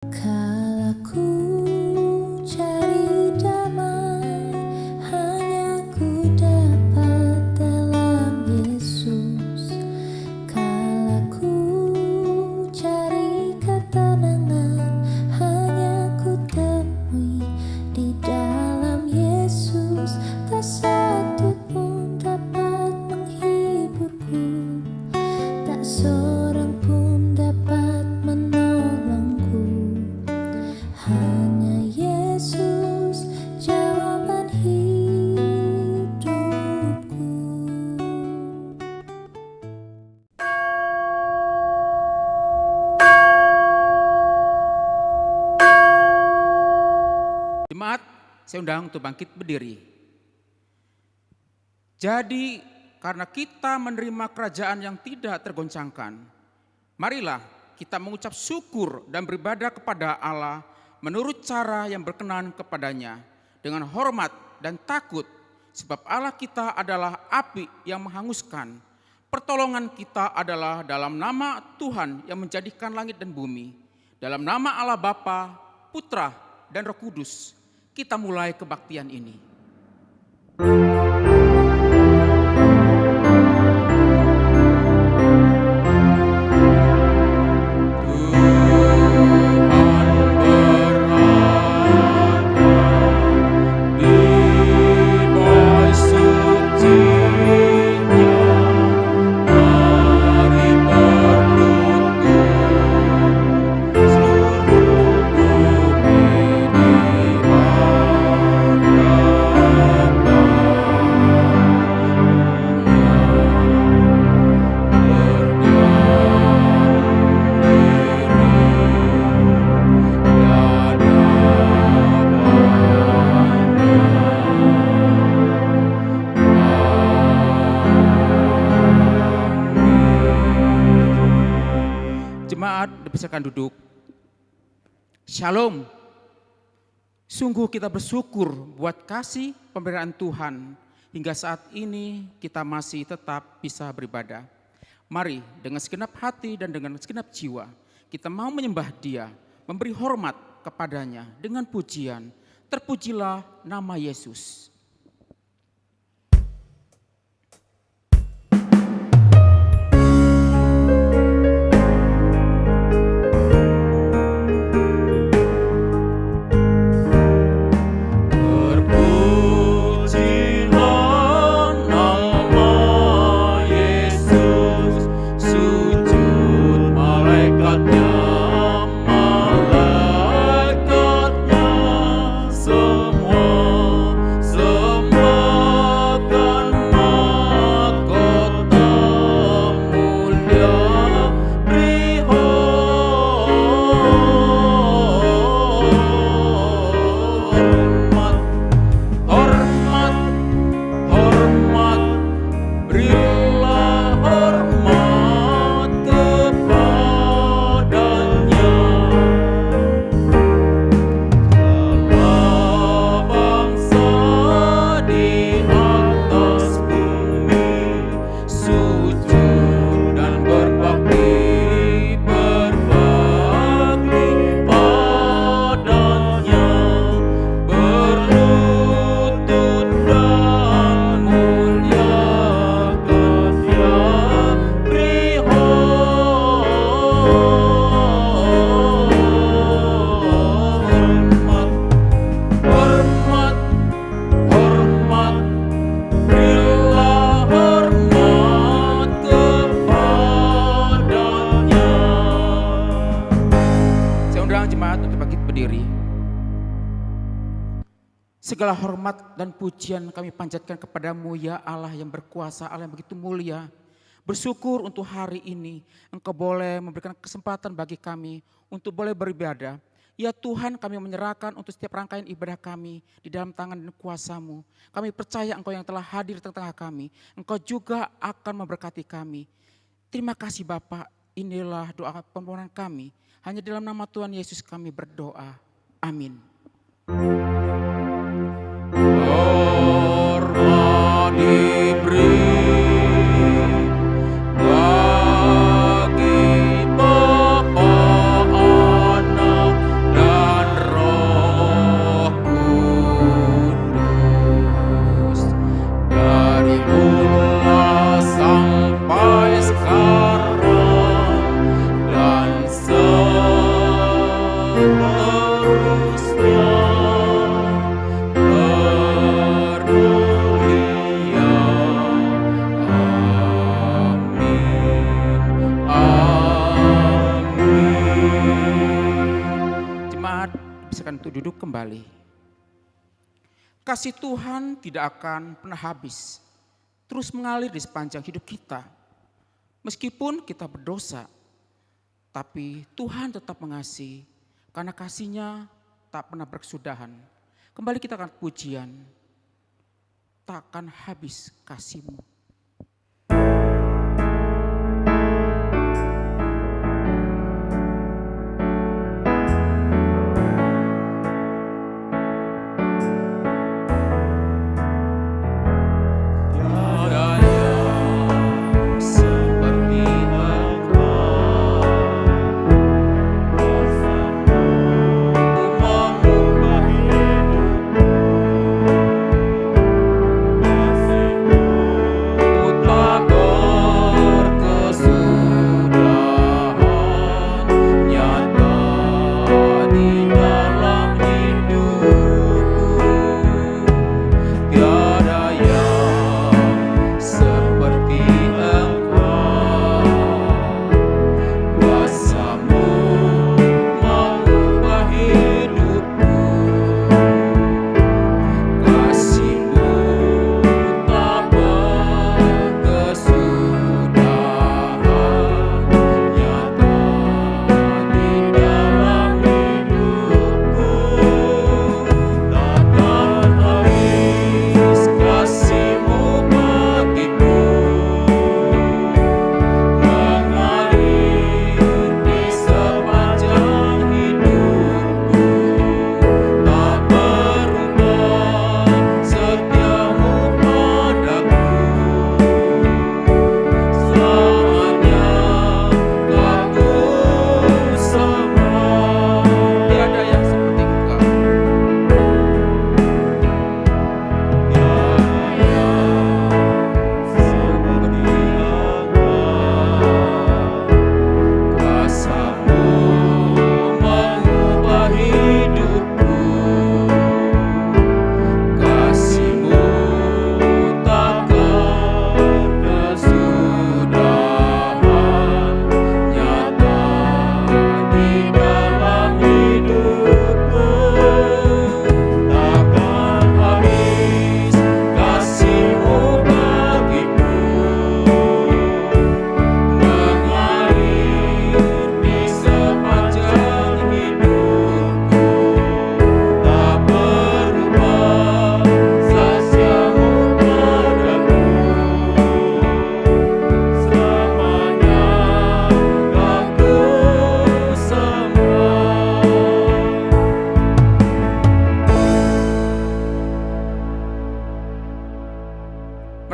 Kala ku cari damai, hanya ku dapat dalam Yesus. Kala ku cari ketenangan, hanya ku temui di dalam Yesus. Tak satu pun dapat menghiburku, tak seorang pun dapat menolongku. Hanya Yesus jawaban hidupku. Jemaat, saya undang untuk bangkit berdiri. Jadi, karena kita menerima kerajaan yang tidak tergoncangkan, marilah kita mengucap syukur dan beribadah kepada Allah menurut cara yang berkenan kepadanya, dengan hormat dan takut, sebab Allah kita adalah api yang menghanguskan. Pertolongan kita adalah dalam nama Tuhan yang menjadikan langit dan bumi. Dalam nama Allah Bapa, Putra, dan Roh Kudus, kita mulai kebaktian ini. Jemaat dipersilakan duduk. Shalom. Sungguh kita bersyukur buat kasih pemberian Tuhan. Hingga saat ini kita masih tetap bisa beribadah. Mari dengan segenap hati dan dengan segenap jiwa kita mau menyembah Dia, memberi hormat kepadanya dengan pujian. Terpujilah nama Yesus. Segala hormat dan pujian kami panjatkan kepadamu ya Allah yang berkuasa, Allah yang begitu mulia. Bersyukur untuk hari ini Engkau boleh memberikan kesempatan bagi kami untuk boleh beribadah. Ya Tuhan, kami menyerahkan untuk setiap rangkaian ibadah kami di dalam tangan dan kuasa-Mu. Kami percaya Engkau yang telah hadir di tengah-tengah kami, Engkau juga akan memberkati kami. Terima kasih Bapa, inilah doa permohonan kami. Hanya dalam nama Tuhan Yesus kami berdoa. Amin. Hormat diberi bagi Bapa, Anak, seterusnya bermulia. Amin. Amin. Jemaat, silakan untuk duduk kembali. Kasih Tuhan tidak akan pernah habis, terus mengalir di sepanjang hidup kita. Meskipun kita berdosa, tapi Tuhan tetap mengasihi, karena kasih-Nya tak pernah berkesudahan. Kembali kita akan pujian, takkan habis kasih-Mu.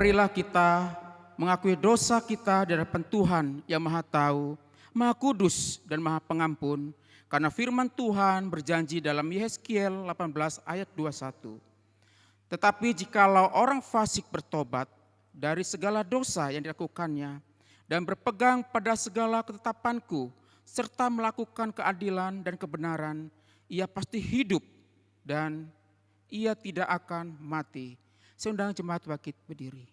Marilah kita mengakui dosa kita di hadapan Tuhan yang Maha Tahu, Maha Kudus dan Maha Pengampun, karena firman Tuhan berjanji dalam Yehezkiel 18 ayat 21. Tetapi jikalau orang fasik bertobat dari segala dosa yang dilakukannya dan berpegang pada segala ketetapanku serta melakukan keadilan dan kebenaran, ia pasti hidup dan ia tidak akan mati. Saya undang jemaat bangkit berdiri.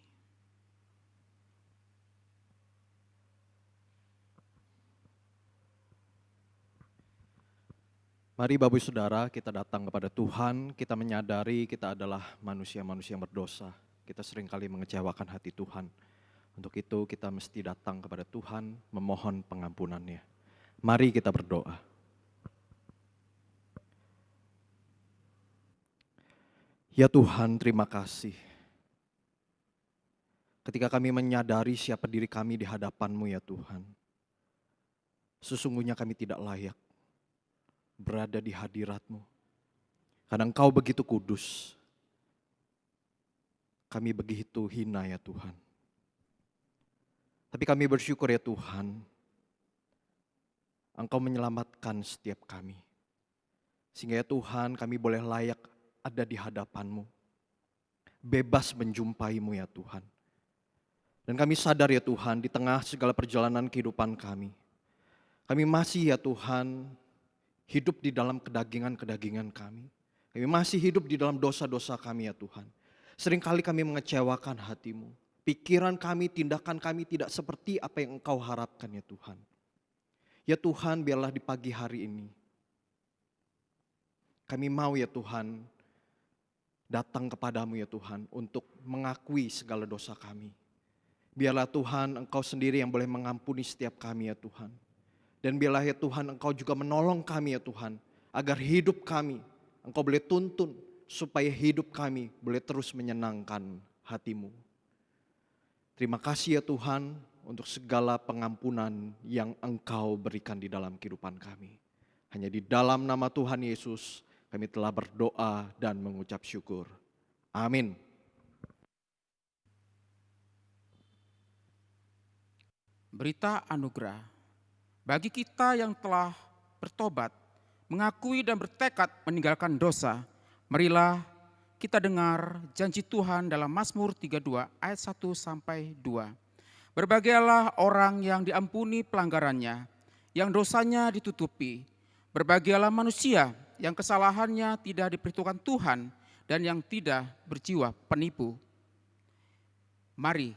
Mari Bapak Ibu Saudara, kita datang kepada Tuhan, kita menyadari kita adalah manusia-manusia yang berdosa. Kita seringkali mengecewakan hati Tuhan. Untuk itu kita mesti datang kepada Tuhan, memohon pengampunannya. Mari kita berdoa. Ya Tuhan, terima kasih. Ketika kami menyadari siapa diri kami di hadapan-Mu ya Tuhan. Sesungguhnya kami tidak layak berada di hadirat-Mu. Karena Engkau begitu kudus. Kami begitu hina ya Tuhan. Tapi kami bersyukur ya Tuhan, Engkau menyelamatkan setiap kami. Sehingga ya Tuhan kami boleh layak ada di hadapan-Mu. Bebas menjumpai-Mu ya Tuhan. Dan kami sadar ya Tuhan di tengah segala perjalanan kehidupan kami. Kami masih ya Tuhan hidup di dalam kedagingan-kedagingan kami. Kami masih hidup di dalam dosa-dosa kami ya Tuhan. Seringkali kami mengecewakan hati-Mu. Pikiran kami, tindakan kami tidak seperti apa yang Engkau harapkan ya Tuhan. Ya Tuhan, biarlah di pagi hari ini kami mau ya Tuhan datang kepadamu ya Tuhan untuk mengakui segala dosa kami. Biarlah Tuhan Engkau sendiri yang boleh mengampuni setiap kami ya Tuhan. Dan biarlah ya Tuhan Engkau juga menolong kami ya Tuhan. Agar hidup kami Engkau boleh tuntun supaya hidup kami boleh terus menyenangkan hati-Mu. Terima kasih ya Tuhan untuk segala pengampunan yang Engkau berikan di dalam kehidupan kami. Hanya di dalam nama Tuhan Yesus kami telah berdoa dan mengucap syukur. Amin. Berita anugerah bagi kita yang telah bertobat, mengakui dan bertekad meninggalkan dosa. Marilah kita dengar janji Tuhan dalam Mazmur 32 ayat 1 sampai 2. Berbahagialah orang yang diampuni pelanggarannya, yang dosanya ditutupi. Berbahagialah manusia yang kesalahannya tidak diperhitungkan Tuhan dan yang tidak berjiwa penipu. Mari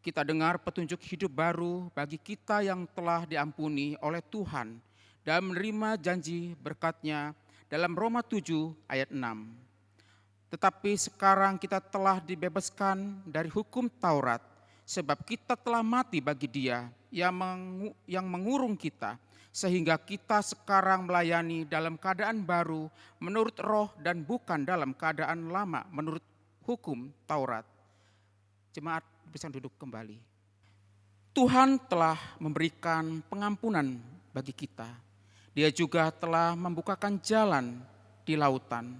kita dengar petunjuk hidup baru bagi kita yang telah diampuni oleh Tuhan dan menerima janji berkat-Nya dalam Roma 7 ayat 6. Tetapi sekarang kita telah dibebaskan dari hukum Taurat, sebab kita telah mati bagi Dia yang mengurung kita, sehingga kita sekarang melayani dalam keadaan baru menurut roh dan bukan dalam keadaan lama menurut hukum Taurat. Jemaat bisa duduk kembali. Tuhan telah memberikan pengampunan bagi kita. Dia juga telah membukakan jalan di lautan,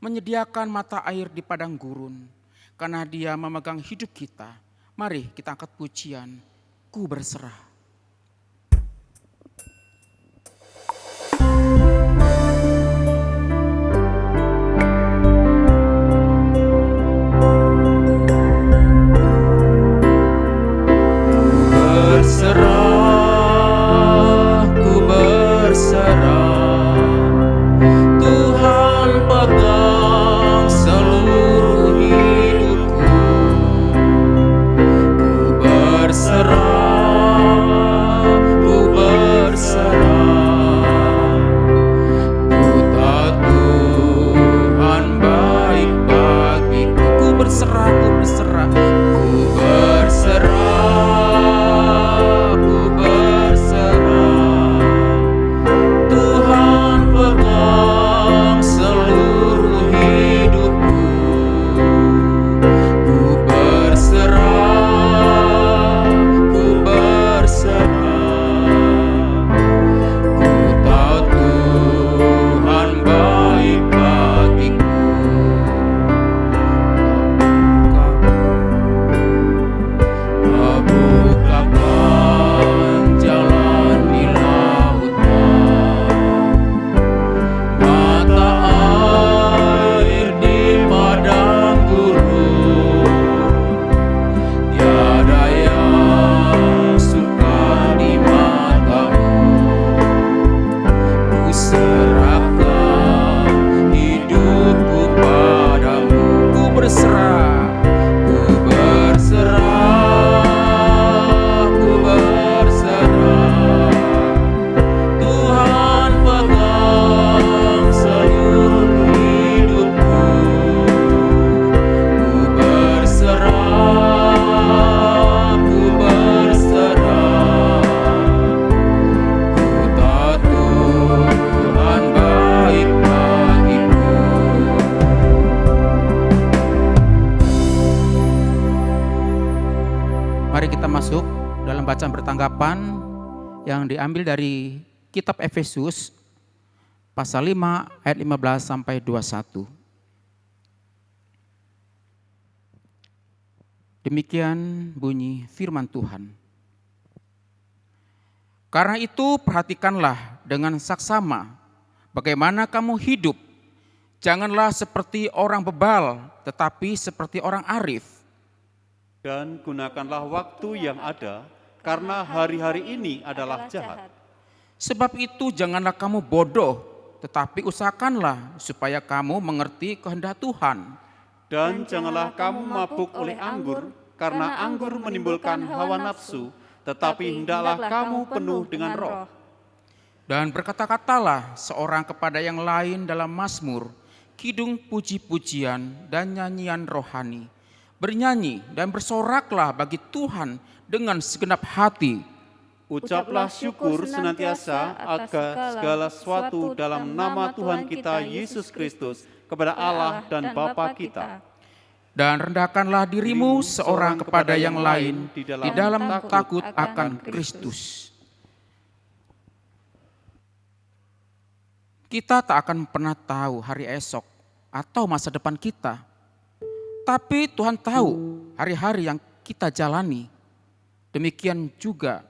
menyediakan mata air di padang gurun. Karena Dia memegang hidup kita, mari kita angkat pujian, Ku berserah. Bacaan bertanggapan yang diambil dari kitab Efesus pasal 5 ayat 15 sampai 21. Demikian bunyi firman Tuhan. Karena itu perhatikanlah dengan saksama bagaimana kamu hidup. Janganlah seperti orang bebal, tetapi seperti orang arif. Dan gunakanlah waktu yang ada, karena hari-hari ini adalah jahat. Sebab itu janganlah kamu bodoh, tetapi usahakanlah supaya kamu mengerti kehendak Tuhan. Dan janganlah kamu mabuk oleh anggur, karena anggur menimbulkan hawa nafsu, tetapi hendaklah kamu penuh dengan roh. Dan berkata-katalah seorang kepada yang lain dalam mazmur, kidung puji-pujian dan nyanyian rohani. Bernyanyi dan bersoraklah bagi Tuhan dengan segenap hati. Ucaplah syukur senantiasa agar segala sesuatu dalam nama Tuhan kita Yesus Kristus kepada Allah dan Bapa kita. Dan rendahkanlah dirimu seorang kepada yang lain di dalam takut akan Kristus. Kita tak akan pernah tahu hari esok atau masa depan kita. Tapi Tuhan tahu hari-hari yang kita jalani. Demikian juga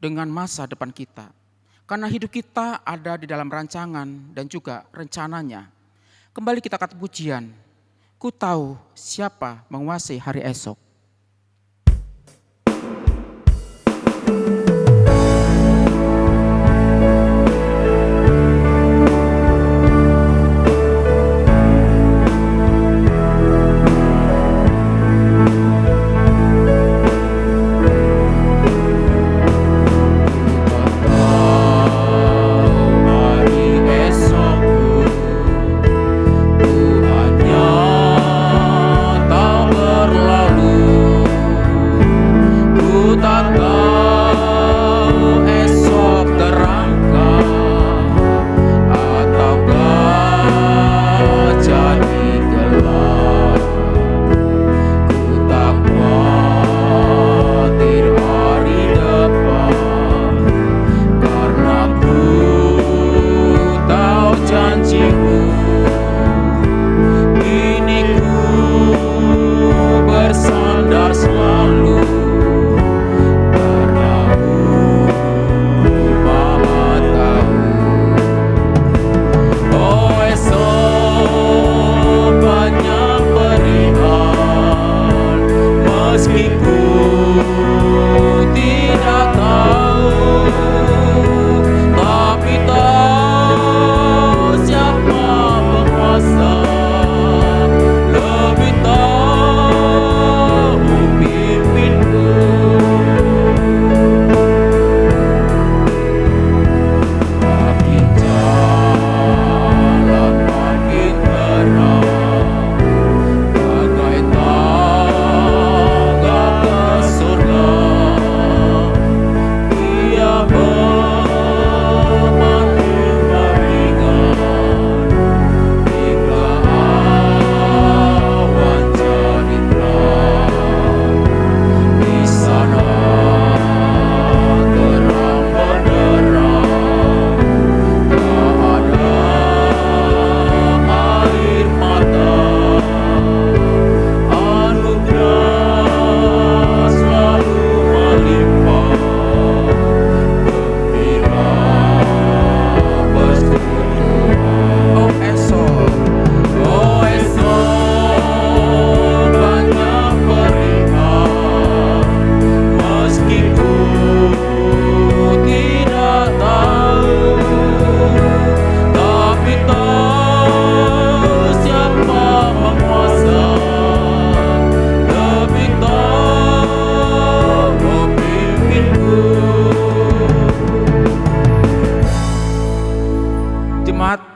dengan masa depan kita. Karena hidup kita ada di dalam rancangan dan juga rencananya. Kembali kita kata pujian. Ku tahu siapa menguasai hari esok.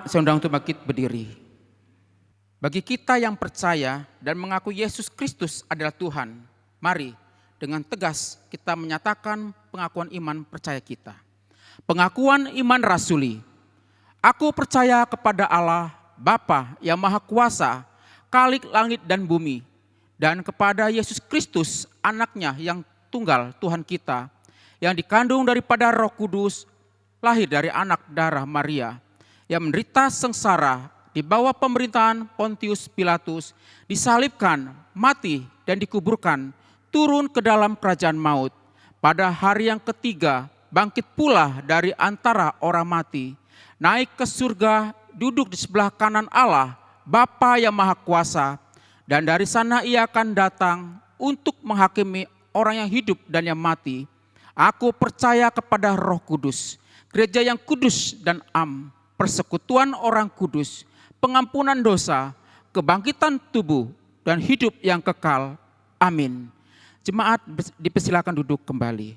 Saya undang untuk bangkit berdiri. Bagi kita yang percaya dan mengaku Yesus Kristus adalah Tuhan, mari dengan tegas kita menyatakan pengakuan iman percaya kita. Pengakuan iman rasuli. Aku percaya kepada Allah, Bapa yang Maha Kuasa, Khalik langit dan bumi, dan kepada Yesus Kristus, anaknya yang tunggal Tuhan kita, yang dikandung daripada Roh Kudus, lahir dari anak darah Maria, yang menderita sengsara di bawah pemerintahan Pontius Pilatus, disalibkan, mati dan dikuburkan, turun ke dalam kerajaan maut. Pada hari yang ketiga, bangkit pula dari antara orang mati, naik ke surga, duduk di sebelah kanan Allah, Bapa yang Maha Kuasa, dan dari sana ia akan datang untuk menghakimi orang yang hidup dan yang mati. Aku percaya kepada Roh Kudus, gereja yang kudus dan am, persekutuan orang kudus, pengampunan dosa, kebangkitan tubuh, dan hidup yang kekal. Amin. Jemaat dipersilakan duduk kembali.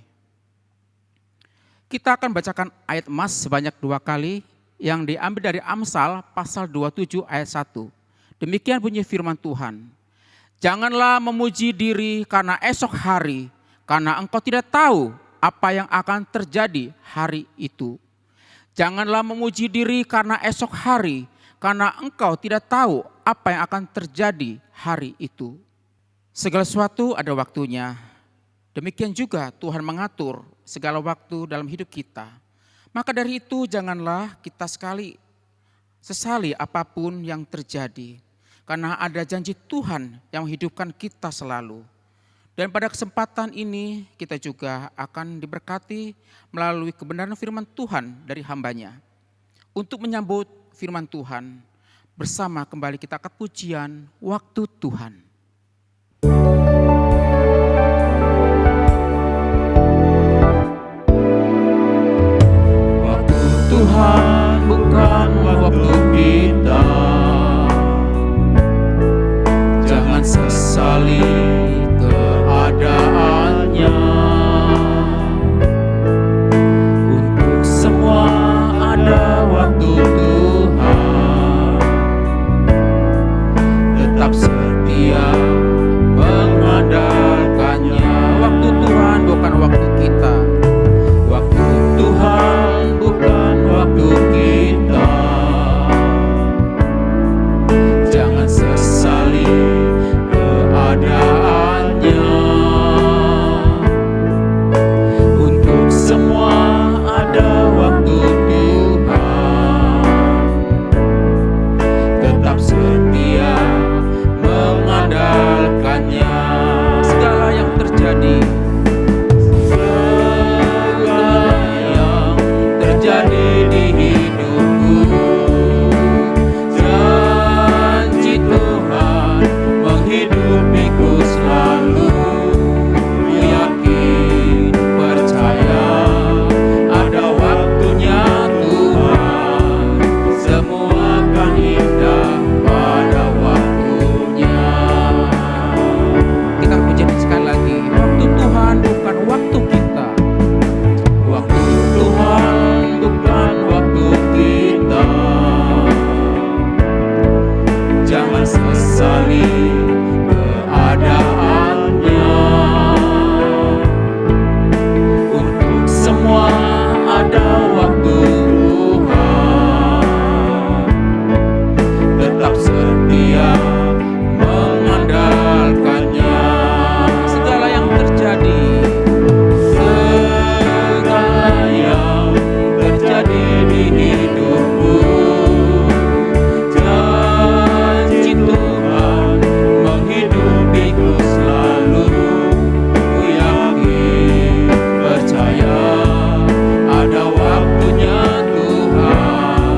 Kita akan bacakan ayat emas sebanyak 2 kali yang diambil dari Amsal pasal 27 ayat 1. Demikian bunyi firman Tuhan. Janganlah memuji diri karena esok hari, karena engkau tidak tahu apa yang akan terjadi hari itu. Janganlah memuji diri karena esok hari, karena engkau tidak tahu apa yang akan terjadi hari itu. Segala sesuatu ada waktunya. Demikian juga Tuhan mengatur segala waktu dalam hidup kita. Maka dari itu janganlah kita sesali apapun yang terjadi. Karena ada janji Tuhan yang menghidupkan kita selalu. Dan pada kesempatan ini kita juga akan diberkati melalui kebenaran firman Tuhan dari hamba-Nya. Untuk menyambut firman Tuhan, bersama kembali kita ke pujian Waktu Tuhan. Tuhan bukan waktu kita, jangan sesali keadaannya. Untuk semua ada waktu Tuhan, tetap setia mengandalkannya. Waktu Tuhan bukan waktu kita. Waktu Tuhan bukan waktu kita, jangan sesali keadaannya. Untuk semua ada waktu Tuhan, tetap setia mengandalkannya. Segala yang terjadi, terjadi di hidupku, janji Tuhan menghidupiku selalu. Ku yakin, percaya, ada waktunya Tuhan, semua akan indah pada waktunya. kita puji sekali lagi. Waktu Tuhan bukan waktu kita. Waktu Tuhan bukan waktu kita, jangan sesali keadaannya. Untuk semua ada waktu Tuhan, tetap setia mengandalkannya. Segala yang terjadi, Segala yang terjadi di hidupku, janji Tuhan menghidupiku selalu. Ku yakin, percaya, ada waktunya Tuhan,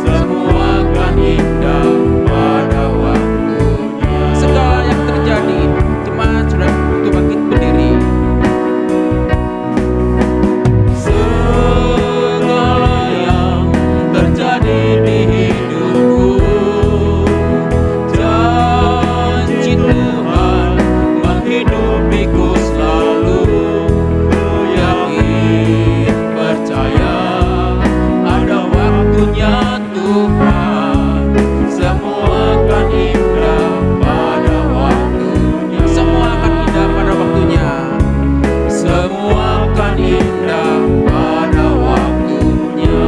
semua akan indah pada waktunya. segala yang terjadi, jemaat sudah untuk bangkit berdiri. Segala yang terjadi di hidupku, janji Tuhan menghidupiku selalu. Ku yakin, percaya, ada waktunya Tuhan, semua akan indah pada waktunya. Semua akan indah pada waktunya. Semua akan indah pada waktunya.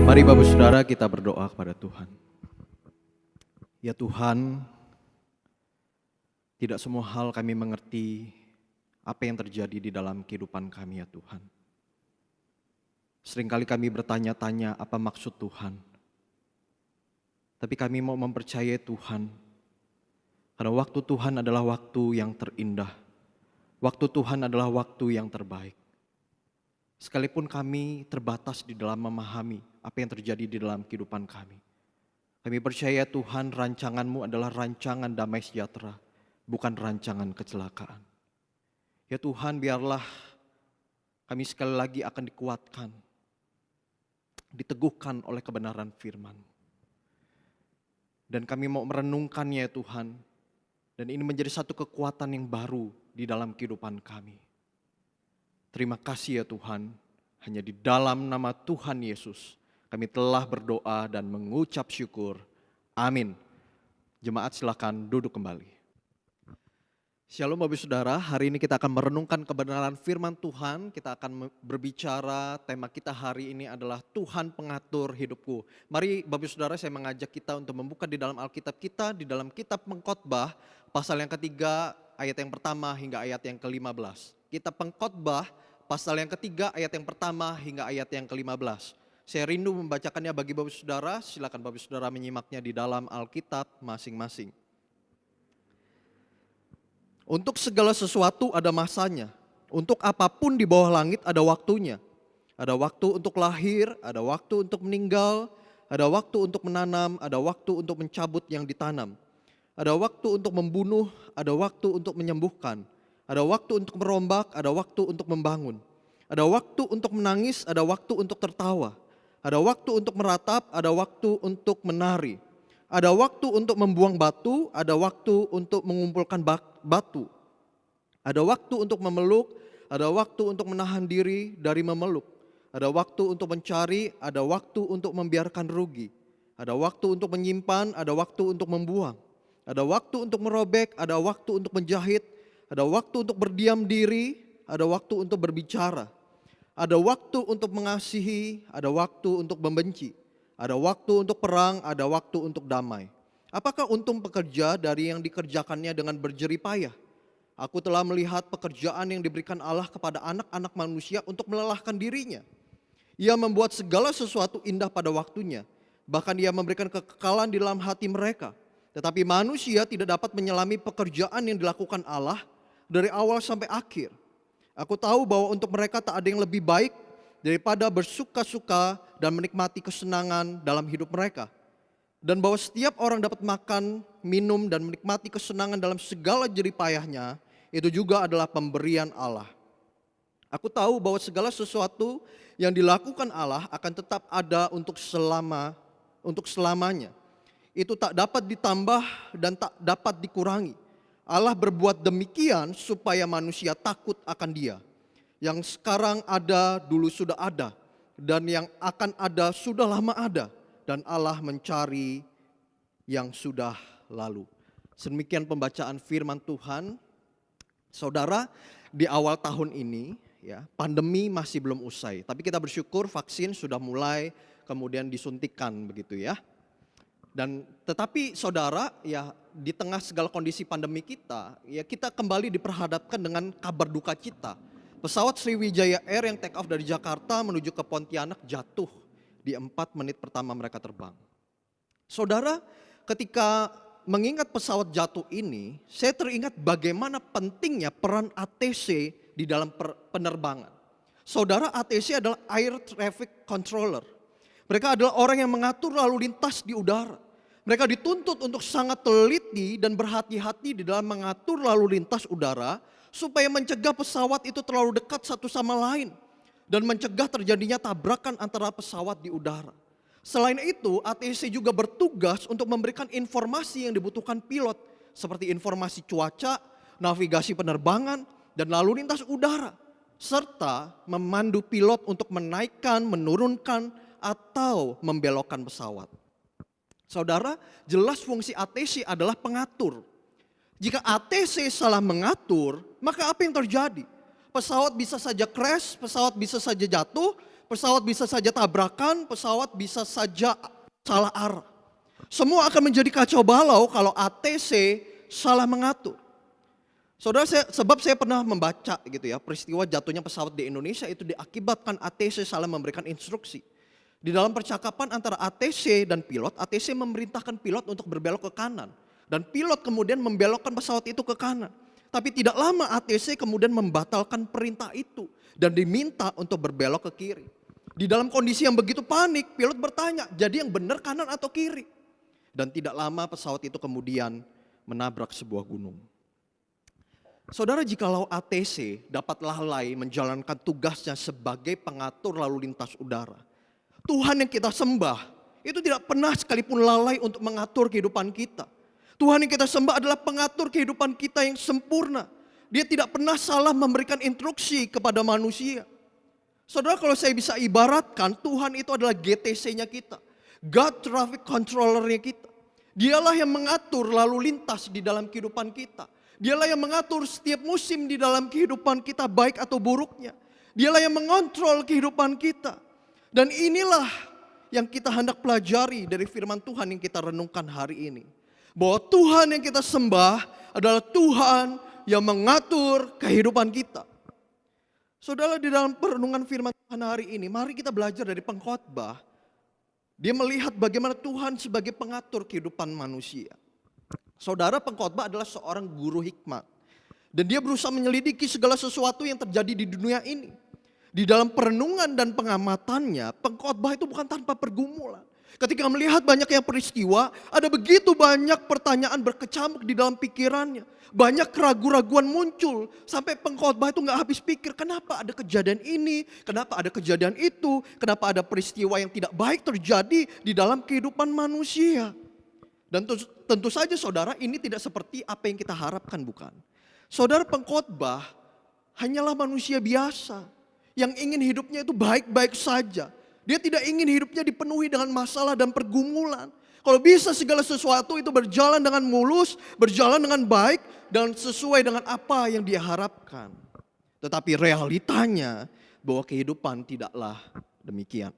Mari Bapak Saudara kita berdoa kepada Tuhan. Ya Tuhan, tidak semua hal kami mengerti apa yang terjadi di dalam kehidupan kami ya Tuhan. Seringkali kami bertanya-tanya apa maksud Tuhan. Tapi kami mau mempercayai Tuhan. Karena waktu Tuhan adalah waktu yang terindah. Waktu Tuhan adalah waktu yang terbaik. Sekalipun kami terbatas di dalam memahami apa yang terjadi di dalam kehidupan kami. Kami percaya Tuhan, rancangan-Mu adalah rancangan damai sejahtera, bukan rancangan kecelakaan. Ya Tuhan, biarlah kami sekali lagi akan dikuatkan, diteguhkan oleh kebenaran firman. Dan kami mau merenungkannya ya Tuhan. Dan ini menjadi satu kekuatan yang baru di dalam kehidupan kami. Terima kasih ya Tuhan, hanya di dalam nama Tuhan Yesus kami telah berdoa dan mengucap syukur. Amin. Jemaat silakan duduk kembali. Shalom Bapak Saudara, hari ini kita akan merenungkan kebenaran firman Tuhan. Kita akan berbicara, tema kita hari ini adalah Tuhan pengatur hidupku. Mari Bapak Saudara, saya mengajak kita untuk membuka di dalam Alkitab kita, di dalam kitab Pengkhotbah, pasal yang ketiga, ayat yang pertama hingga ayat yang ke-15. Kitab Pengkhotbah, pasal yang ketiga, ayat yang pertama hingga ayat yang ke-15. Saya rindu membacakannya bagi Bapak Saudara, silakan Bapak Saudara menyimaknya di dalam Alkitab masing-masing. Untuk segala sesuatu ada masanya, untuk apapun di bawah langit ada waktunya. Ada waktu untuk lahir, ada waktu untuk meninggal, ada waktu untuk menanam, ada waktu untuk mencabut yang ditanam. Ada waktu untuk membunuh, ada waktu untuk menyembuhkan. Ada waktu untuk merombak, ada waktu untuk membangun. Ada waktu untuk menangis, ada waktu untuk tertawa. Ada waktu untuk meratap, ada waktu untuk menari. Ada waktu untuk membuang batu, ada waktu untuk mengumpulkan batu. Ada waktu untuk memeluk, ada waktu untuk menahan diri dari memeluk. Ada waktu untuk mencari, ada waktu untuk membiarkan rugi. Ada waktu untuk menyimpan, ada waktu untuk membuang. Ada waktu untuk merobek, ada waktu untuk menjahit. Ada waktu untuk berdiam diri, ada waktu untuk berbicara. Ada waktu untuk mengasihi, ada waktu untuk membenci. Ada waktu untuk perang, ada waktu untuk damai. Apakah untung pekerja dari yang dikerjakannya dengan berjerih payah? Aku telah melihat pekerjaan yang diberikan Allah kepada anak-anak manusia untuk melelahkan dirinya. Ia membuat segala sesuatu indah pada waktunya. Bahkan ia memberikan kekekalan di dalam hati mereka. Tetapi manusia tidak dapat menyelami pekerjaan yang dilakukan Allah dari awal sampai akhir. Aku tahu bahwa untuk mereka tak ada yang lebih baik daripada bersuka-suka dan menikmati kesenangan dalam hidup mereka. Dan bahwa setiap orang dapat makan, minum, dan menikmati kesenangan dalam segala jerih payahnya, itu juga adalah pemberian Allah. Aku tahu bahwa segala sesuatu yang dilakukan Allah akan tetap ada untuk selamanya. Itu tak dapat ditambah dan tak dapat dikurangi. Allah berbuat demikian supaya manusia takut akan Dia. Yang sekarang ada, dulu sudah ada. Dan yang akan ada, sudah lama ada. Dan Allah mencari yang sudah lalu. Sedemikian pembacaan firman Tuhan. Saudara, di awal tahun ini, ya, pandemi masih belum usai. Tapi kita bersyukur vaksin sudah mulai kemudian disuntikan begitu ya. Dan tetapi saudara, ya di tengah segala kondisi pandemi kita, ya kita kembali diperhadapkan dengan kabar duka cita. Pesawat Sriwijaya Air yang take off dari Jakarta menuju ke Pontianak jatuh di 4 menit pertama mereka terbang. Saudara, ketika mengingat pesawat jatuh ini, saya teringat bagaimana pentingnya peran ATC di dalam penerbangan. Saudara, ATC adalah Air Traffic Controller. Mereka adalah orang yang mengatur lalu lintas di udara. Mereka dituntut untuk sangat teliti dan berhati-hati di dalam mengatur lalu lintas udara supaya mencegah pesawat itu terlalu dekat satu sama lain dan mencegah terjadinya tabrakan antara pesawat di udara. Selain itu, ATC juga bertugas untuk memberikan informasi yang dibutuhkan pilot seperti informasi cuaca, navigasi penerbangan, dan lalu lintas udara, serta memandu pilot untuk menaikkan, menurunkan, atau membelokkan pesawat. Saudara, jelas fungsi ATC adalah pengatur. Jika ATC salah mengatur, maka apa yang terjadi? Pesawat bisa saja crash, pesawat bisa saja jatuh, pesawat bisa saja tabrakan, pesawat bisa saja salah arah. Semua akan menjadi kacau balau kalau ATC salah mengatur. Saudara, sebab saya pernah membaca gitu ya, peristiwa jatuhnya pesawat di Indonesia itu diakibatkan ATC salah memberikan instruksi. Di dalam percakapan antara ATC dan pilot, ATC memerintahkan pilot untuk berbelok ke kanan. Dan pilot kemudian membelokkan pesawat itu ke kanan. Tapi tidak lama ATC kemudian membatalkan perintah itu. Dan diminta untuk berbelok ke kiri. Di dalam kondisi yang begitu panik, pilot bertanya, jadi yang benar kanan atau kiri? Dan tidak lama pesawat itu kemudian menabrak sebuah gunung. Saudara, jikalau ATC dapat lalai menjalankan tugasnya sebagai pengatur lalu lintas udara, Tuhan yang kita sembah itu tidak pernah sekalipun lalai untuk mengatur kehidupan kita. Tuhan yang kita sembah adalah pengatur kehidupan kita yang sempurna. Dia tidak pernah salah memberikan instruksi kepada manusia. Saudara, kalau saya bisa ibaratkan, Tuhan itu adalah GTC-nya kita. God Traffic Controller-nya kita. Dialah yang mengatur lalu lintas di dalam kehidupan kita. Dialah yang mengatur setiap musim di dalam kehidupan kita, baik atau buruknya. Dialah yang mengontrol kehidupan kita. Dan inilah yang kita hendak pelajari dari firman Tuhan yang kita renungkan hari ini. Bahwa Tuhan yang kita sembah adalah Tuhan yang mengatur kehidupan kita. Saudara, di dalam perenungan firman Tuhan hari ini, mari kita belajar dari pengkhotbah. Dia melihat bagaimana Tuhan sebagai pengatur kehidupan manusia. Saudara, pengkhotbah adalah seorang guru hikmat. Dan dia berusaha menyelidiki segala sesuatu yang terjadi di dunia ini. Di dalam perenungan dan pengamatannya, pengkhotbah itu bukan tanpa pergumulan. Ketika melihat banyaknya peristiwa, ada begitu banyak pertanyaan berkecamuk di dalam pikirannya. Banyak keraguan-raguan muncul, sampai pengkhotbah itu gak habis pikir, kenapa ada kejadian ini, kenapa ada kejadian itu, kenapa ada peristiwa yang tidak baik terjadi di dalam kehidupan manusia. Dan tentu saja saudara, ini tidak seperti apa yang kita harapkan, bukan? Saudara, pengkhotbah hanyalah manusia biasa yang ingin hidupnya itu baik-baik saja. Dia tidak ingin hidupnya dipenuhi dengan masalah dan pergumulan. Kalau bisa segala sesuatu itu berjalan dengan mulus, berjalan dengan baik, dan sesuai dengan apa yang dia harapkan. Tetapi realitanya bahwa kehidupan tidaklah demikian.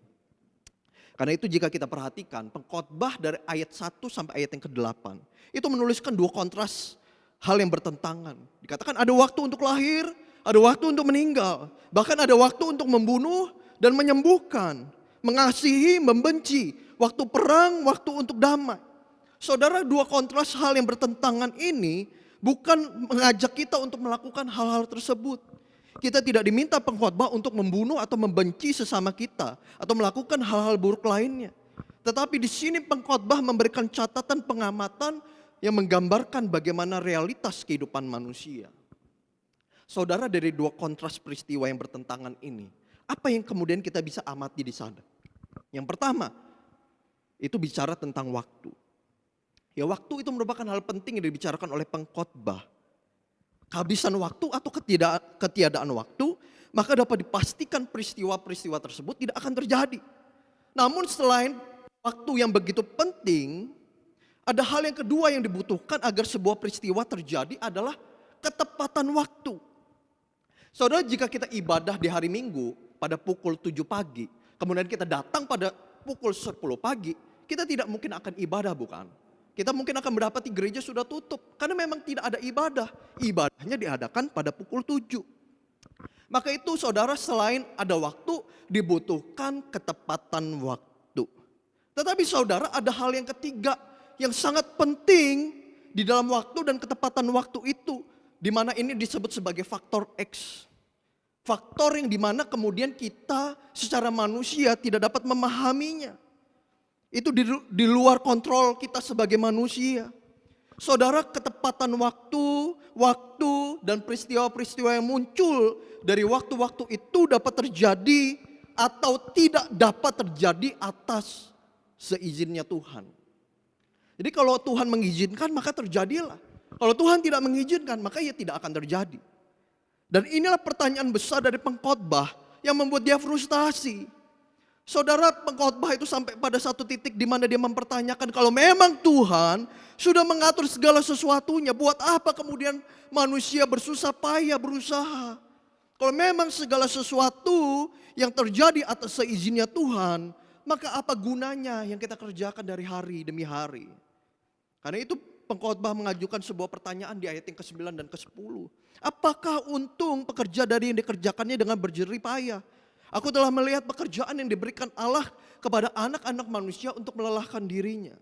Karena itu jika kita perhatikan pengkhotbah dari ayat 1 sampai ayat yang ke-8. Itu menuliskan dua kontras hal yang bertentangan. Dikatakan ada waktu untuk lahir, ada waktu untuk meninggal. Bahkan ada waktu untuk membunuh dan menyembuhkan. Mengasihi, membenci. Waktu perang, waktu untuk damai. Saudara, dua kontras hal yang bertentangan ini bukan mengajak kita untuk melakukan hal-hal tersebut. Kita tidak diminta pengkhotbah untuk membunuh atau membenci sesama kita atau melakukan hal-hal buruk lainnya. Tetapi di sini pengkhotbah memberikan catatan pengamatan yang menggambarkan bagaimana realitas kehidupan manusia. Saudara, dari dua kontras peristiwa yang bertentangan ini, apa yang kemudian kita bisa amati di sana? Yang pertama, itu bicara tentang waktu. Ya, waktu itu merupakan hal penting yang dibicarakan oleh pengkhotbah. Kehabisan waktu atau ketiadaan waktu, maka dapat dipastikan peristiwa-peristiwa tersebut tidak akan terjadi. Namun selain waktu yang begitu penting, ada hal yang kedua yang dibutuhkan agar sebuah peristiwa terjadi adalah ketepatan waktu. Saudara, jika kita ibadah di hari Minggu pada pukul 7 pagi, kemudian kita datang pada pukul 10 pagi, kita tidak mungkin akan ibadah, bukan? Kita mungkin akan mendapati gereja sudah tutup, karena memang tidak ada ibadah. Ibadahnya diadakan pada pukul 7. Maka itu saudara, selain ada waktu, dibutuhkan ketepatan waktu. Tetapi saudara, ada hal yang ketiga yang sangat penting di dalam waktu dan ketepatan waktu itu, di mana ini disebut sebagai faktor X. Faktor yang dimana kemudian kita secara manusia tidak dapat memahaminya. Itu di luar kontrol kita sebagai manusia. Saudara, ketepatan waktu dan peristiwa-peristiwa yang muncul dari waktu-waktu itu dapat terjadi atau tidak dapat terjadi atas seizinnya Tuhan. Jadi kalau Tuhan mengizinkan maka terjadilah. Kalau Tuhan tidak mengizinkan maka ia tidak akan terjadi. Dan inilah pertanyaan besar dari pengkhotbah yang membuat dia frustasi. Saudara, pengkhotbah itu sampai pada satu titik di mana dia mempertanyakan, kalau memang Tuhan sudah mengatur segala sesuatunya, buat apa kemudian manusia bersusah payah berusaha? Kalau memang segala sesuatu yang terjadi atas seizinnya Tuhan, maka apa gunanya yang kita kerjakan dari hari demi hari? Karena itu pengkhotbah mengajukan sebuah pertanyaan di ayat yang ke-9 dan ke-10. Apakah untung pekerja dari yang dikerjakannya dengan berjerih payah? Aku telah melihat pekerjaan yang diberikan Allah kepada anak-anak manusia untuk melelahkan dirinya.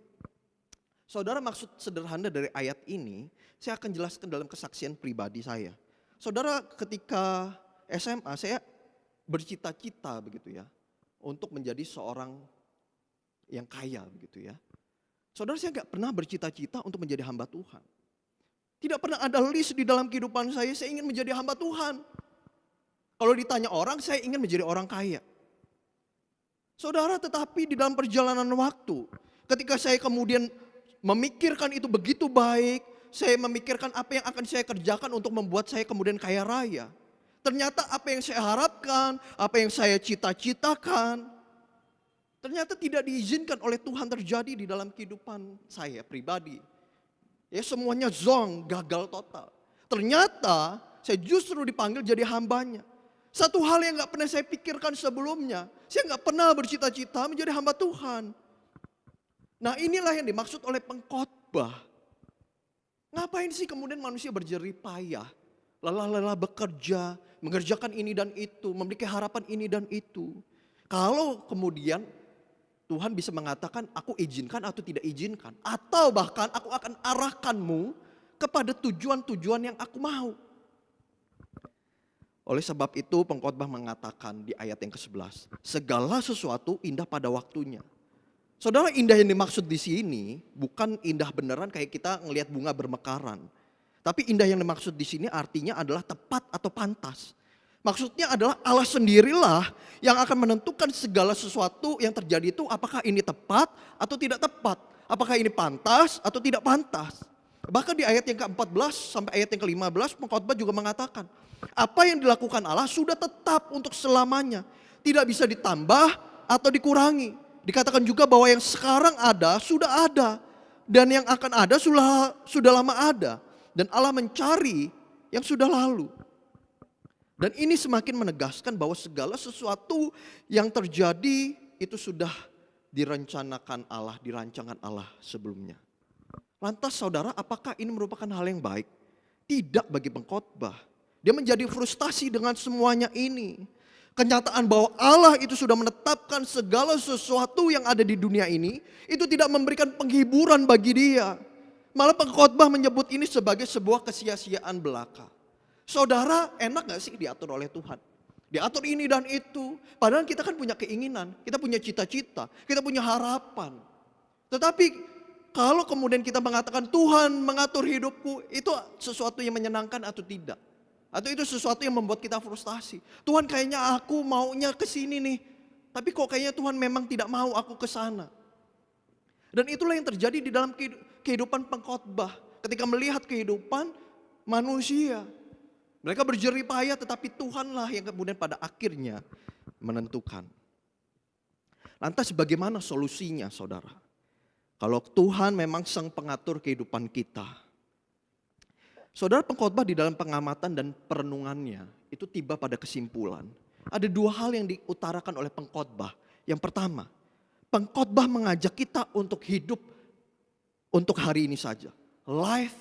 Saudara, maksud sederhana dari ayat ini, saya akan jelaskan dalam kesaksian pribadi saya. Saudara, ketika SMA saya bercita-cita begitu ya, untuk menjadi seorang yang kaya begitu ya. Saudara, saya gak pernah bercita-cita untuk menjadi hamba Tuhan. Tidak pernah ada list di dalam kehidupan saya ingin menjadi hamba Tuhan. Kalau ditanya orang, saya ingin menjadi orang kaya. Saudara, tetapi di dalam perjalanan waktu, ketika saya kemudian memikirkan itu begitu baik, saya memikirkan apa yang akan saya kerjakan untuk membuat saya kemudian kaya raya. Ternyata apa yang saya harapkan, apa yang saya cita-citakan, ternyata tidak diizinkan oleh Tuhan terjadi di dalam kehidupan saya pribadi. Ya, semuanya zong, gagal total. Ternyata saya justru dipanggil jadi hambanya. Satu hal yang gak pernah saya pikirkan sebelumnya. Saya gak pernah bercita-cita menjadi hamba Tuhan. Nah, inilah yang dimaksud oleh pengkhotbah. Ngapain sih kemudian manusia berjerih payah, lelah-lelah bekerja, mengerjakan ini dan itu, memiliki harapan ini dan itu. Kalau kemudian Tuhan bisa mengatakan aku izinkan atau tidak izinkan. Atau bahkan aku akan arahkanmu kepada tujuan-tujuan yang aku mau. Oleh sebab itu pengkhotbah mengatakan di ayat yang ke-11. Segala sesuatu indah pada waktunya. Saudara, indah yang dimaksud di sini bukan indah beneran kayak kita ngelihat bunga bermekaran. Tapi indah yang dimaksud di sini artinya adalah tepat atau pantas. Maksudnya adalah Allah sendirilah yang akan menentukan segala sesuatu yang terjadi itu apakah ini tepat atau tidak tepat. Apakah ini pantas atau tidak pantas. Bahkan di ayat yang ke-14 sampai ayat yang ke-15 pengkhotbah juga mengatakan. Apa yang dilakukan Allah sudah tetap untuk selamanya. Tidak bisa ditambah atau dikurangi. Dikatakan juga bahwa yang sekarang ada sudah ada. Dan yang akan ada sudah lama ada. Dan Allah mencari yang sudah lalu. Dan ini semakin menegaskan bahwa segala sesuatu yang terjadi itu sudah direncanakan Allah, dirancangan Allah sebelumnya. Lantas saudara, apakah ini merupakan hal yang baik? Tidak bagi pengkhotbah. Dia menjadi frustasi dengan semuanya ini. Kenyataan bahwa Allah itu sudah menetapkan segala sesuatu yang ada di dunia ini, itu tidak memberikan penghiburan bagi dia. Malah pengkhotbah menyebut ini sebagai sebuah kesia-siaan belaka. Saudara, enak gak sih diatur oleh Tuhan? Diatur ini dan itu. Padahal kita kan punya keinginan, kita punya cita-cita, kita punya harapan. Tetapi kalau kemudian kita mengatakan Tuhan mengatur hidupku, itu sesuatu yang menyenangkan atau tidak? Atau itu sesuatu yang membuat kita frustasi. Tuhan kayaknya aku maunya ke sini nih. Tapi kok kayaknya Tuhan memang tidak mau aku ke sana. Dan itulah yang terjadi di dalam kehidupan pengkhotbah. Ketika melihat kehidupan manusia. Mereka berjerih payah tetapi Tuhanlah yang kemudian pada akhirnya menentukan. Lantas bagaimana solusinya saudara? Kalau Tuhan memang sang pengatur kehidupan kita. Saudara, pengkhotbah di dalam pengamatan dan perenungannya itu tiba pada kesimpulan. Ada dua hal yang diutarakan oleh pengkhotbah. Yang pertama, pengkhotbah mengajak kita untuk hidup untuk hari ini saja. Life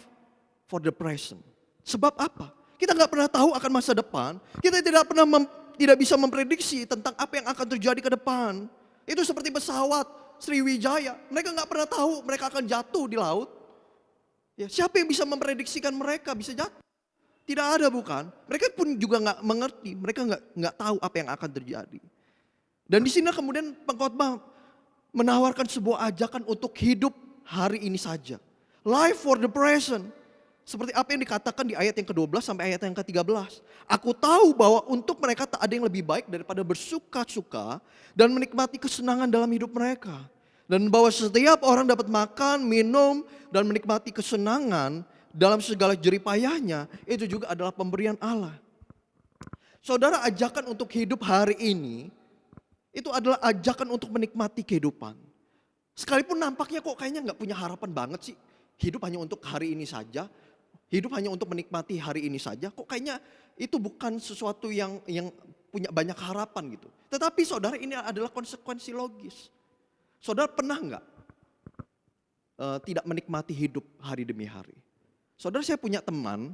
for the present. Sebab apa? Kita nggak pernah tahu akan masa depan. Kita tidak bisa memprediksi tentang apa yang akan terjadi ke depan. Itu seperti pesawat Sriwijaya. Mereka nggak pernah tahu mereka akan jatuh di laut. Ya, siapa yang bisa memprediksikan mereka bisa jatuh? Tidak ada, bukan? Mereka pun juga nggak mengerti. Mereka nggak tahu apa yang akan terjadi. Dan di sini kemudian pengkhotbah menawarkan sebuah ajakan untuk hidup hari ini saja. Life for the present. Seperti apa yang dikatakan di ayat yang ke-12 sampai ayat yang ke-13. Aku tahu bahwa untuk mereka tak ada yang lebih baik daripada bersuka-suka dan menikmati kesenangan dalam hidup mereka. Dan bahwa setiap orang dapat makan, minum, dan menikmati kesenangan dalam segala jerih payahnya, itu juga adalah pemberian Allah. Saudara, ajakan untuk hidup hari ini, itu adalah ajakan untuk menikmati kehidupan. Sekalipun nampaknya kok kayaknya gak punya harapan banget sih. Hidup hanya untuk hari ini saja. Hidup hanya untuk menikmati hari ini saja. Kok kayaknya itu bukan sesuatu yang punya banyak harapan gitu. Tetapi saudara, ini adalah konsekuensi logis. Saudara pernah nggak tidak menikmati hidup hari demi hari? Saudara, saya punya teman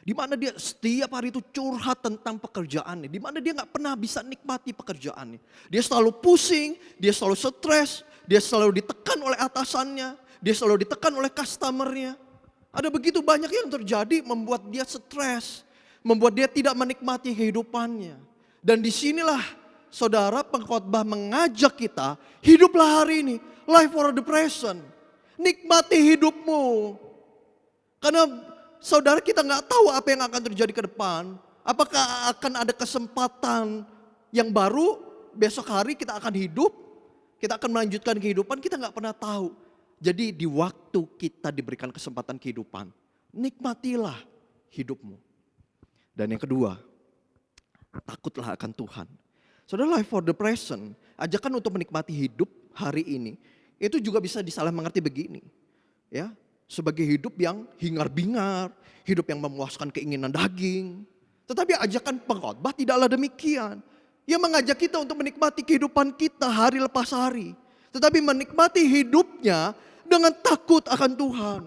di mana dia setiap hari itu curhat tentang pekerjaannya. Di mana dia nggak pernah bisa nikmati pekerjaannya. Dia selalu pusing, dia selalu stres, dia selalu ditekan oleh atasannya, dia selalu ditekan oleh customernya. Ada begitu banyak yang terjadi membuat dia stres, membuat dia tidak menikmati kehidupannya. Dan disinilah saudara, pengkhotbah mengajak kita, hiduplah hari ini, life for the present. Nikmati hidupmu. Karena saudara, kita nggak tahu apa yang akan terjadi ke depan. Apakah akan ada kesempatan yang baru, besok hari kita akan hidup, kita akan melanjutkan kehidupan, kita nggak pernah tahu. Jadi di waktu kita diberikan kesempatan kehidupan, nikmatilah hidupmu. Dan yang kedua, takutlah akan Tuhan. Saudara, life for the present, ajakan untuk menikmati hidup hari ini, itu juga bisa disalah mengerti begini. Ya, sebagai hidup yang hingar-bingar, hidup yang memuaskan keinginan daging. Tetapi ajakan pengkhotbah tidaklah demikian. Ia mengajak kita untuk menikmati kehidupan kita hari lepas hari. Tetapi menikmati hidupnya dengan takut akan Tuhan.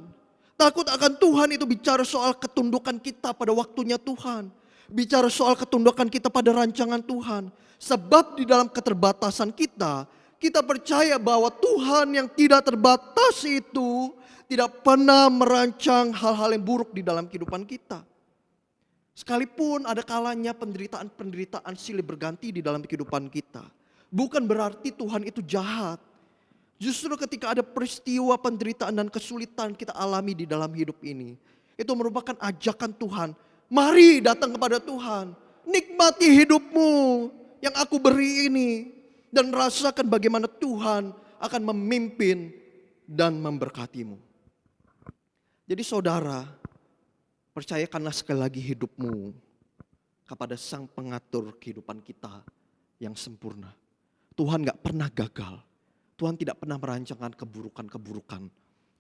Takut akan Tuhan itu bicara soal ketundukan kita pada waktunya Tuhan. Bicara soal ketundukan kita pada rancangan Tuhan. Sebab di dalam keterbatasan kita, kita percaya bahwa Tuhan yang tidak terbatas itu tidak pernah merancang hal-hal yang buruk di dalam kehidupan kita. Sekalipun ada kalanya penderitaan silih berganti di dalam kehidupan kita, bukan berarti Tuhan itu jahat. Justru ketika ada peristiwa penderitaan dan kesulitan kita alami di dalam hidup ini, itu merupakan ajakan Tuhan. Mari datang kepada Tuhan, nikmati hidupmu yang aku beri ini, dan rasakan bagaimana Tuhan akan memimpin dan memberkatimu. Jadi saudara, percayakanlah sekali lagi hidupmu kepada Sang Pengatur kehidupan kita yang sempurna. Tuhan gak pernah gagal. Tuhan tidak pernah merancangkan keburukan-keburukan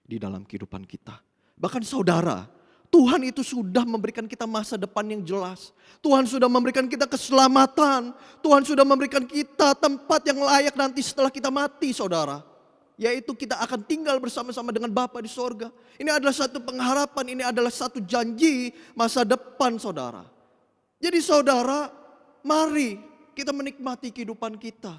di dalam kehidupan kita. Bahkan saudara, Tuhan itu sudah memberikan kita masa depan yang jelas. Tuhan sudah memberikan kita keselamatan. Tuhan sudah memberikan kita tempat yang layak nanti setelah kita mati, saudara. Yaitu kita akan tinggal bersama-sama dengan Bapa di sorga. Ini adalah satu pengharapan, ini adalah satu janji masa depan, saudara. Jadi saudara, mari kita menikmati kehidupan kita.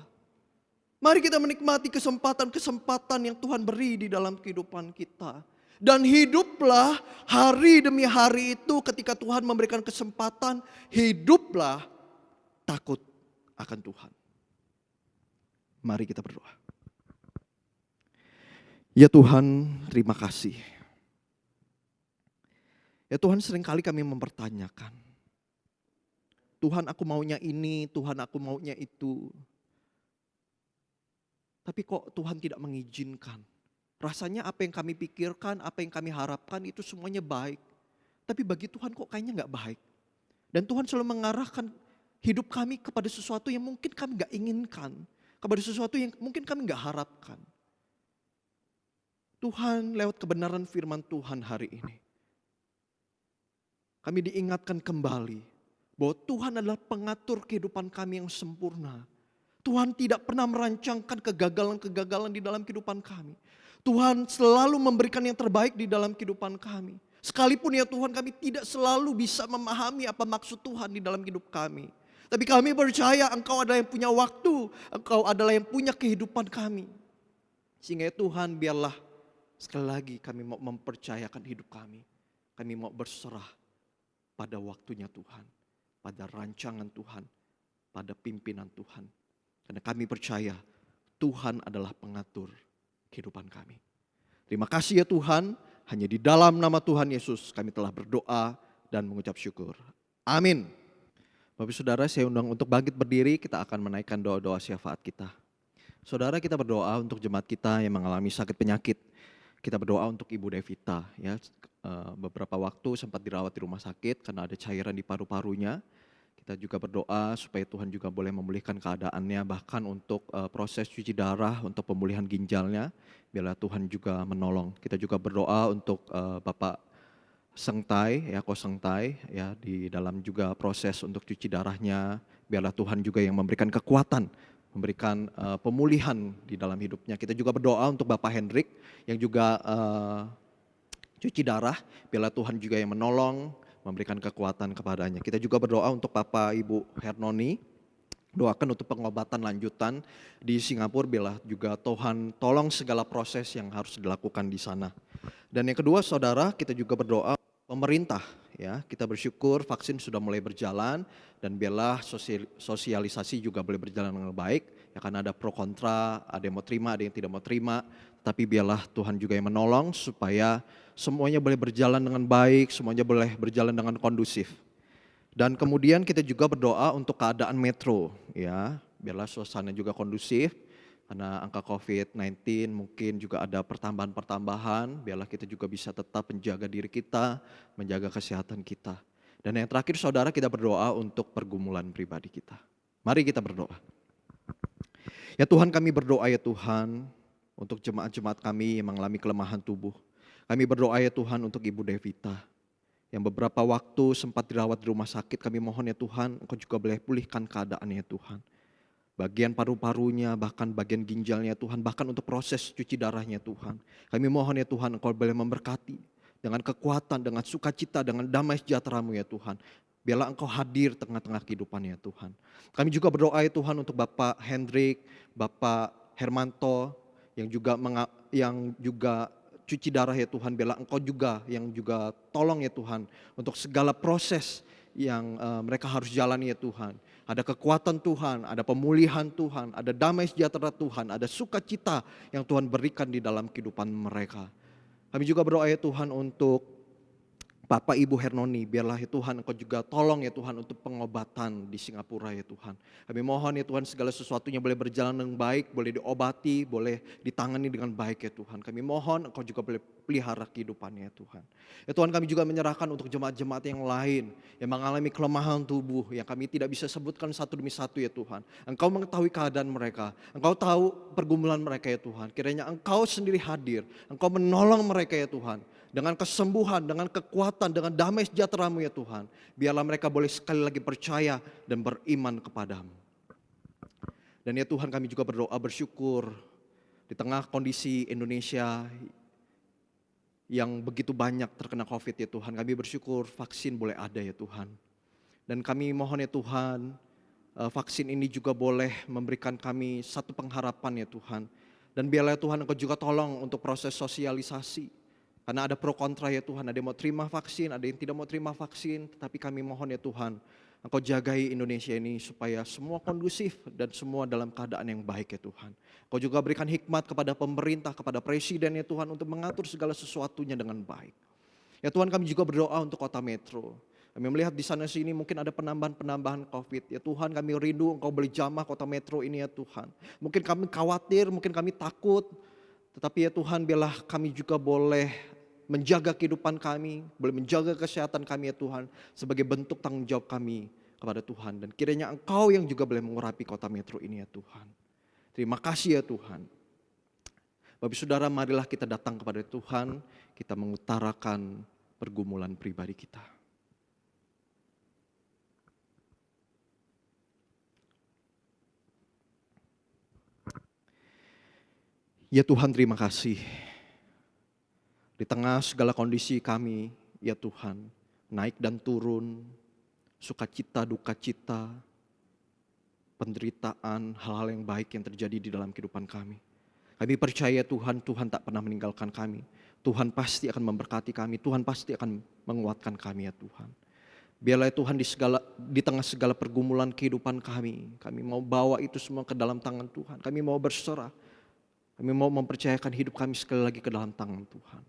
Mari kita menikmati kesempatan-kesempatan yang Tuhan beri di dalam kehidupan kita. Dan hiduplah hari demi hari itu ketika Tuhan memberikan kesempatan, hiduplah takut akan Tuhan. Mari kita berdoa. Ya Tuhan, terima kasih. Ya Tuhan, seringkali kami mempertanyakan, Tuhan aku maunya ini, Tuhan aku maunya itu. Tapi kok Tuhan tidak mengizinkan? Rasanya apa yang kami pikirkan, apa yang kami harapkan itu semuanya baik. Tapi bagi Tuhan kok kayaknya gak baik. Dan Tuhan selalu mengarahkan hidup kami kepada sesuatu yang mungkin kami gak inginkan. Kepada sesuatu yang mungkin kami gak harapkan. Tuhan, lewat kebenaran firman Tuhan hari ini, kami diingatkan kembali bahwa Tuhan adalah pengatur kehidupan kami yang sempurna. Tuhan tidak pernah merancangkan kegagalan-kegagalan di dalam kehidupan kami. Tuhan selalu memberikan yang terbaik di dalam kehidupan kami. Sekalipun ya Tuhan, kami tidak selalu bisa memahami apa maksud Tuhan di dalam hidup kami. Tapi kami percaya Engkau adalah yang punya waktu, Engkau adalah yang punya kehidupan kami. Sehingga ya Tuhan, biarlah sekali lagi kami mau mempercayakan hidup kami. Kami mau berserah pada waktunya Tuhan, pada rancangan Tuhan, pada pimpinan Tuhan. Karena kami percaya Tuhan adalah pengatur kehidupan kami. Terima kasih ya Tuhan, hanya di dalam nama Tuhan Yesus kami telah berdoa dan mengucap syukur. Amin. Bapak Saudara, saya undang untuk bangkit berdiri, kita akan menaikkan doa-doa syafaat kita. Saudara, kita berdoa untuk jemaat kita yang mengalami sakit penyakit. Kita berdoa untuk Ibu Devita, ya, beberapa waktu sempat dirawat di rumah sakit karena ada cairan di paru-parunya. Kita juga berdoa supaya Tuhan juga boleh memulihkan keadaannya, bahkan untuk proses cuci darah, untuk pemulihan ginjalnya, biarlah Tuhan juga menolong. Kita juga berdoa untuk Bapak Sengtai, ya, Ko Sengtai, ya, di dalam juga proses untuk cuci darahnya, biarlah Tuhan juga yang memberikan kekuatan, memberikan pemulihan di dalam hidupnya. Kita juga berdoa untuk Bapak Hendrik yang juga cuci darah, biarlah Tuhan juga yang menolong, memberikan kekuatan kepadanya. Kita juga berdoa untuk Bapak Ibu Hernoni, doakan untuk pengobatan lanjutan di Singapura, biarlah juga Tuhan tolong segala proses yang harus dilakukan di sana. Dan yang kedua saudara, kita juga berdoa pemerintah, ya, kita bersyukur vaksin sudah mulai berjalan dan biarlah sosialisasi juga boleh berjalan dengan baik. Ya kan ada pro kontra, ada yang mau terima, ada yang tidak mau terima. Tapi biarlah Tuhan juga yang menolong supaya semuanya boleh berjalan dengan baik, semuanya boleh berjalan dengan kondusif. Dan kemudian kita juga berdoa untuk keadaan metro, ya, biarlah suasana juga kondusif. Karena angka COVID-19 mungkin juga ada pertambahan-pertambahan, biarlah kita juga bisa tetap menjaga diri kita, menjaga kesehatan kita. Dan yang terakhir saudara, kita berdoa untuk pergumulan pribadi kita. Mari kita berdoa. Ya Tuhan, kami berdoa ya Tuhan, untuk jemaat-jemaat kami yang mengalami kelemahan tubuh. Kami berdoa ya Tuhan untuk Ibu Devita, yang beberapa waktu sempat dirawat di rumah sakit. Kami mohon ya Tuhan, Engkau juga boleh pulihkan keadaannya ya Tuhan. Bagian paru-parunya, bahkan bagian ginjalnya Tuhan, bahkan untuk proses cuci darahnya Tuhan. Kami mohon ya Tuhan, Engkau boleh memberkati dengan kekuatan, dengan sukacita, dengan damai sejahtera-Mu ya Tuhan. Biarlah Engkau hadir tengah-tengah kehidupannya Tuhan. Kami juga berdoa ya Tuhan untuk Bapak Hendrik, Bapak Hermanto, yang juga cuci darah ya Tuhan. Biarlah Engkau juga yang juga tolong ya Tuhan untuk segala proses yang mereka harus jalani ya Tuhan. Ada kekuatan Tuhan, ada pemulihan Tuhan, ada damai sejahtera Tuhan, ada sukacita yang Tuhan berikan di dalam kehidupan mereka. Kami juga berdoa ya Tuhan untuk Bapak Ibu Hernoni, biarlah ya Tuhan Engkau juga tolong ya Tuhan untuk pengobatan di Singapura ya Tuhan. Kami mohon ya Tuhan segala sesuatunya boleh berjalan dengan baik, boleh diobati, boleh ditangani dengan baik ya Tuhan. Kami mohon Engkau juga boleh pelihara kehidupannya ya Tuhan. Ya Tuhan, kami juga menyerahkan untuk jemaat-jemaat yang lain yang mengalami kelemahan tubuh yang kami tidak bisa sebutkan satu demi satu ya Tuhan. Engkau mengetahui keadaan mereka, Engkau tahu pergumulan mereka ya Tuhan. Kiranya Engkau sendiri hadir, Engkau menolong mereka ya Tuhan. Dengan kesembuhan, dengan kekuatan, dengan damai sejahtera-Mu ya Tuhan. Biarlah mereka boleh sekali lagi percaya dan beriman kepadamu. Dan ya Tuhan, kami juga berdoa bersyukur di tengah kondisi Indonesia yang begitu banyak terkena COVID ya Tuhan. Kami bersyukur vaksin boleh ada ya Tuhan. Dan kami mohon ya Tuhan, vaksin ini juga boleh memberikan kami satu pengharapan ya Tuhan. Dan biarlah Tuhan Engkau juga tolong untuk proses sosialisasi. Karena ada pro kontra ya Tuhan, ada yang mau terima vaksin, ada yang tidak mau terima vaksin. Tetapi kami mohon ya Tuhan, Engkau jagai Indonesia ini supaya semua kondusif dan semua dalam keadaan yang baik ya Tuhan. Engkau juga berikan hikmat kepada pemerintah, kepada presiden ya Tuhan untuk mengatur segala sesuatunya dengan baik. Ya Tuhan, kami juga berdoa untuk kota metro. Kami melihat di sana sini mungkin ada penambahan COVID. Ya Tuhan, kami rindu Engkau beri jamah kota metro ini ya Tuhan. Mungkin kami khawatir, mungkin kami takut. Tetapi ya Tuhan, biarlah kami juga boleh menjaga kehidupan kami, boleh menjaga kesehatan kami ya Tuhan, sebagai bentuk tanggung jawab kami kepada Tuhan. Dan kiranya Engkau yang juga boleh mengurapi kota metro ini ya Tuhan. Terima kasih ya Tuhan. Bapak Saudara, marilah kita datang kepada Tuhan, kita mengutarakan pergumulan pribadi kita. Ya Tuhan, terima kasih. Di tengah segala kondisi kami, ya Tuhan, naik dan turun, sukacita, duka cita, penderitaan, hal-hal yang baik yang terjadi di dalam kehidupan kami. Kami percaya Tuhan, Tuhan tak pernah meninggalkan kami. Tuhan pasti akan memberkati kami, Tuhan pasti akan menguatkan kami ya Tuhan. Biarlah Tuhan di tengah segala pergumulan kehidupan kami mau bawa itu semua ke dalam tangan Tuhan. Kami mau berserah. Kami mau mempercayakan hidup kami sekali lagi ke dalam tangan Tuhan.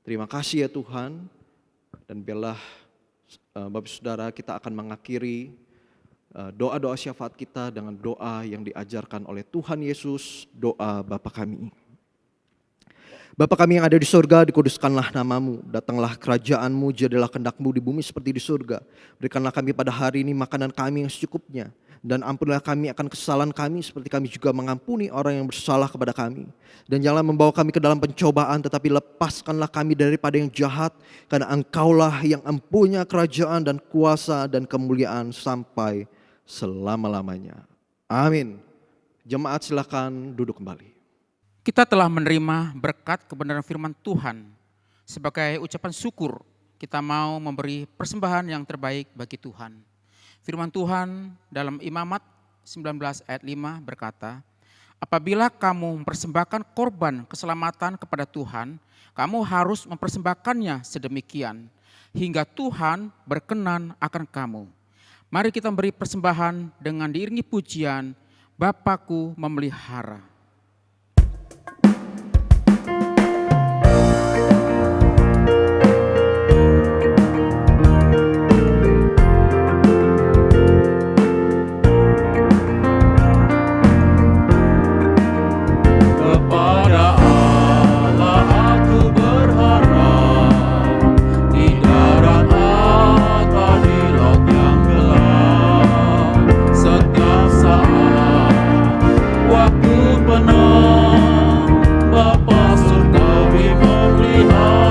Terima kasih ya Tuhan. Dan biarlah Bapak Saudara, kita akan mengakhiri doa-doa syafaat kita dengan doa yang diajarkan oleh Tuhan Yesus, doa Bapa kami. Bapa kami yang ada di surga, dikuduskanlah namamu, datanglah kerajaan-Mu, jadilah kehendak-Mu di bumi seperti di surga. Berikanlah kami pada hari ini makanan kami yang secukupnya. Dan ampunilah kami akan kesalahan kami seperti kami juga mengampuni orang yang bersalah kepada kami. Dan janganlah membawa kami ke dalam pencobaan, tetapi lepaskanlah kami daripada yang jahat. Karena Engkaulah yang empunya kerajaan dan kuasa dan kemuliaan sampai selama-lamanya. Amin. Jemaat silakan duduk kembali. Kita telah menerima berkat kebenaran firman Tuhan. Sebagai ucapan syukur, kita mau memberi persembahan yang terbaik bagi Tuhan. Firman Tuhan dalam Imamat 19 ayat 5 berkata, apabila kamu mempersembahkan korban keselamatan kepada Tuhan, kamu harus mempersembahkannya sedemikian, hingga Tuhan berkenan akan kamu. Mari kita beri persembahan dengan diiringi pujian, Bapakku memelihara. Kepada Allah aku berharap, di darat atau di laut yang gelap, setiap saat waktu penang, Bapa surgawi memeliharaku.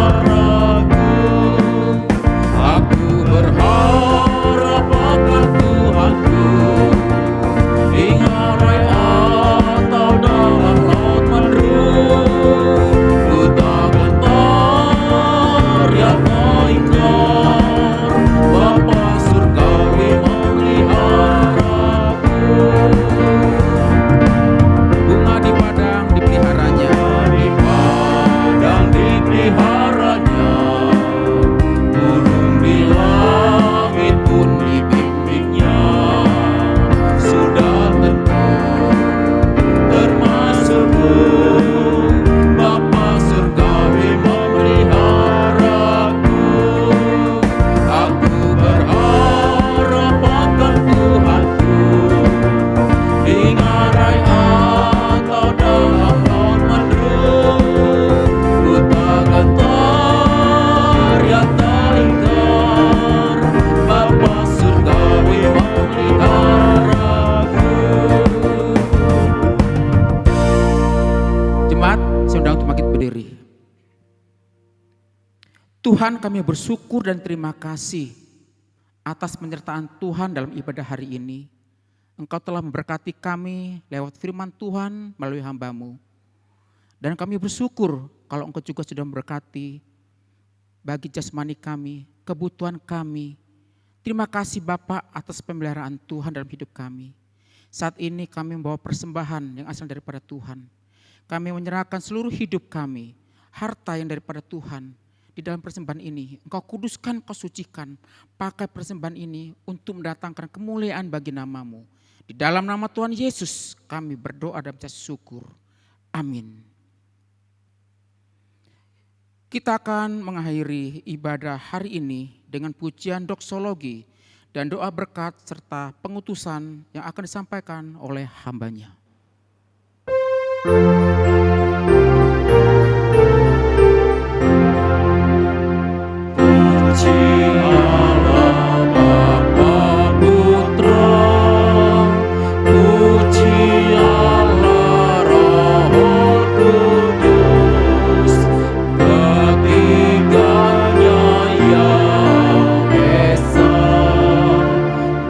Aku berharap akan Tuhanku, di ngarai atau dalam laut mendung, ku tak gentar, ya tak ingkar, Bapa surgawi memeliharaku. Bunga di padang dipeliharanya, Di padang dipeliharanya, burung di langit pun dibimbingnya. Sudah tentu termasukku, Bapa surgawi memeliharaku. Aku berharap akan Tuhanku, di ngarai atau dalam laut mendung, ku tak gentar, ya tak ingkar, Bapa surgawi memeliharaku. jemaat, saya undang untuk bangkit berdiri. Tuhan, kami bersyukur dan terima kasih atas penyertaan Tuhan dalam ibadah hari ini. Engkau telah memberkati kami lewat firman Tuhan melalui hamba-Mu. Dan kami bersyukur kalau Engkau juga sudah memberkati bagi jasmani kami, kebutuhan kami. Terima kasih Bapa atas pemeliharaan Tuhan dalam hidup kami. Saat ini kami membawa persembahan yang asal daripada Tuhan. Kami menyerahkan seluruh hidup kami, harta yang daripada Tuhan. Di dalam persembahan ini, Engkau kuduskan, Engkau sucikan. Pakai persembahan ini untuk mendatangkan kemuliaan bagi nama-Mu. Di dalam nama Tuhan Yesus kami berdoa dan mengucap syukur. Amin. Kita akan mengakhiri ibadah hari ini dengan pujian doksologi dan doa berkat serta pengutusan yang akan disampaikan oleh hambanya. Puji Allah Bapa Putra, puji Allah Roh Kudus, ketiganya yang esa,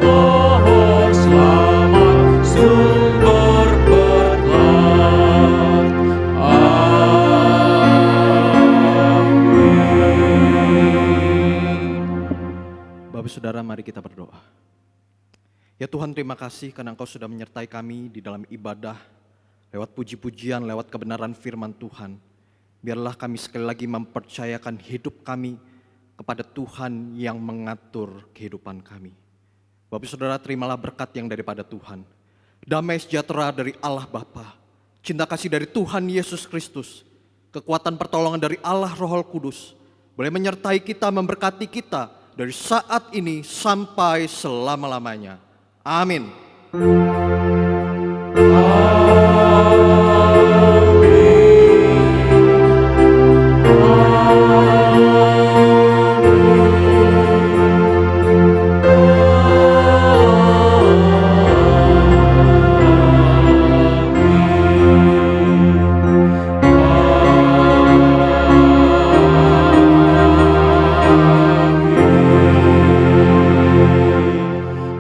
Pohon selamat sumber berkat. Bapak Saudara, mari kita berdoa. Ya Tuhan, terima kasih karena Engkau sudah menyertai kami di dalam ibadah, lewat puji-pujian, lewat kebenaran firman Tuhan. Biarlah kami sekali lagi mempercayakan hidup kami kepada Tuhan yang mengatur kehidupan kami. Bapak Saudara, terimalah berkat yang daripada Tuhan. Damai sejahtera dari Allah Bapa, cinta kasih dari Tuhan Yesus Kristus, kekuatan pertolongan dari Allah Roh Kudus, boleh menyertai kita, memberkati kita dari saat ini sampai selama-lamanya. Amin.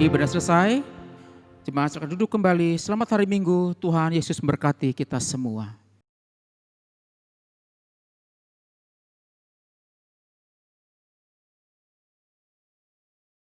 Ibadah selesai, jemaat silakan duduk kembali. Selamat hari Minggu, Tuhan Yesus memberkati kita semua.